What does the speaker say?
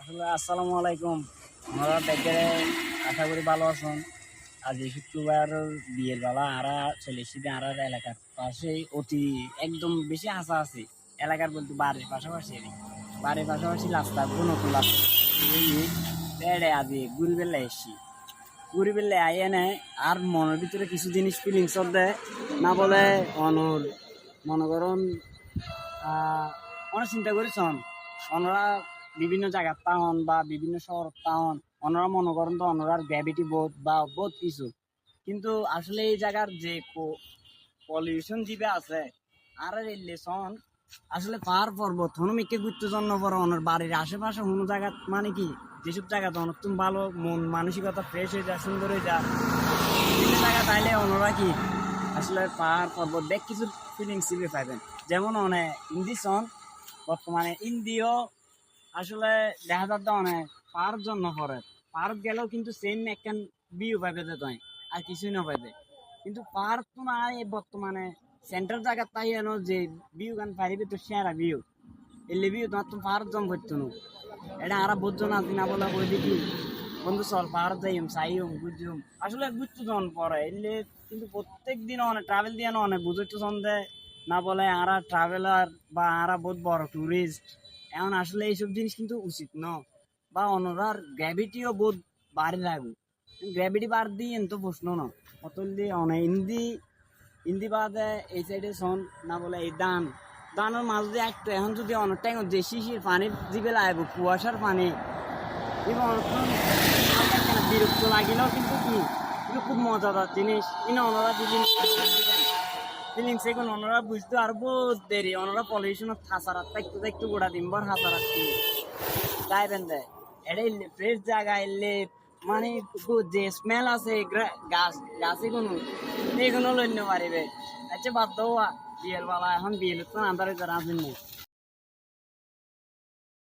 আসলে আসসালামু আলাইকুম। আমরা দেখে আশা করি ভালো আছেন। আজ এই শুক্রবার বিয়ের বেলা আরা চলে এসেছি আর এলাকার পাশেই অতি একদম বেশি আশা আছে এলাকার বলতে বাড়ির পাশাপাশি বাড়ির পাশাপাশি রাস্তা নতুন রাস্তা বেড়ে আজ ঘুরি বেলা এসছি ঘুরি বেলা আইয়ে নেয় আর মনের ভিতরে কিছু জিনিস ফিলিংস দেয় না বলে অনর মনে করুন অনেক চিন্তা করেছেন ওনারা বিভিন্ন জায়গার টাউন বা বিভিন্ন শহর টাউন ওনারা মনে করেন তো ওনার গ্র্যাভিটি বোধ বা বোধ কিছু কিন্তু আসলে এই জায়গার যে পলিউশন জিবে আছে আর রিলেশন আসলে পাহাড় পর্বত হনুমিকে ঘুরতে জন্য পরে ওনার বাড়ির আশেপাশে কোনো জায়গা মানে কি যেসব জায়গাতে অনেক তুমি ভালো মন মানসিকতা ফ্রেশ হয়ে যায় সুন্দর হয়ে যায় বিভিন্ন জায়গা তাইলে ওনারা কি আসলে পাহাড় পর্বত দেখ কিছু ফিলিংস জিবে পাইবেন যেমন অনেক ইন্ডিসন বর্তমানে ইন্ডিও আসলে দেখা যাচ্ছে অনেক পাহাড়ের জন্য পরে পাহাড় গেলেও কিন্তু সেম একখান ভিউ পাইবে যে তাই আর কিছুই না পাইবে কিন্তু পাহাড় তো নাই বর্তমানে সেন্টার জায়গা তাই এনো যে ভিউ গান পাইবে তো সেরা ভিউ এলে ভিউ তোমার তো পাহাড় জম করতো না এটা আর বুঝছো না দিনা বলা বই দেখি বন্ধু চল পাহাড় যাইম চাইম বুঝুম আসলে বুঝতো যখন পরে এলে কিন্তু প্রত্যেক দিন অনেক ট্রাভেল দিয়ে অনেক বুঝতো সন্দেহ না বলে আরা ট্রাভেলার বা আরা বহুত বড় ট্যুরিস্ট এখন আসলে এইসব জিনিস কিন্তু উচিত ন বা অনরার গ্র্যাভিটিও বহুত বাড়ি লাগবে গ্র্যাভিটি বার দিয়ে তো প্রশ্ন না অতল দিয়ে অনেক হিন্দি হিন্দি বাদে এই সাইডে শোন না বলে এই দানের মাছ দিয়ে একটু এখন যদি অনেক টাইম যে শিশির পানির জিবে লাগবে কুয়াশার পানি এবং বিরক্ত লাগিলেও কিন্তু কি কিন্তু খুব মজাদার জিনিস কিন্তু ওনারা যে জিনিস ফিলিংস এখন ওনারা বুঝতে আর বহুত দেরি ওনারা পলিউশনের হাসারাত একটু একটু গোড়া দিনবার হাসারাত যাইবেন দেয় এটা ফ্রেশ জায়গা এলে মানে যে স্মেল আছে গাছ গাছে কোনো এগুলো লইতে পারিবে আচ্ছা বাদ দেওয়া বিয়ের বেলা এখন বিয়ের তো আন্দারে যারা আছেন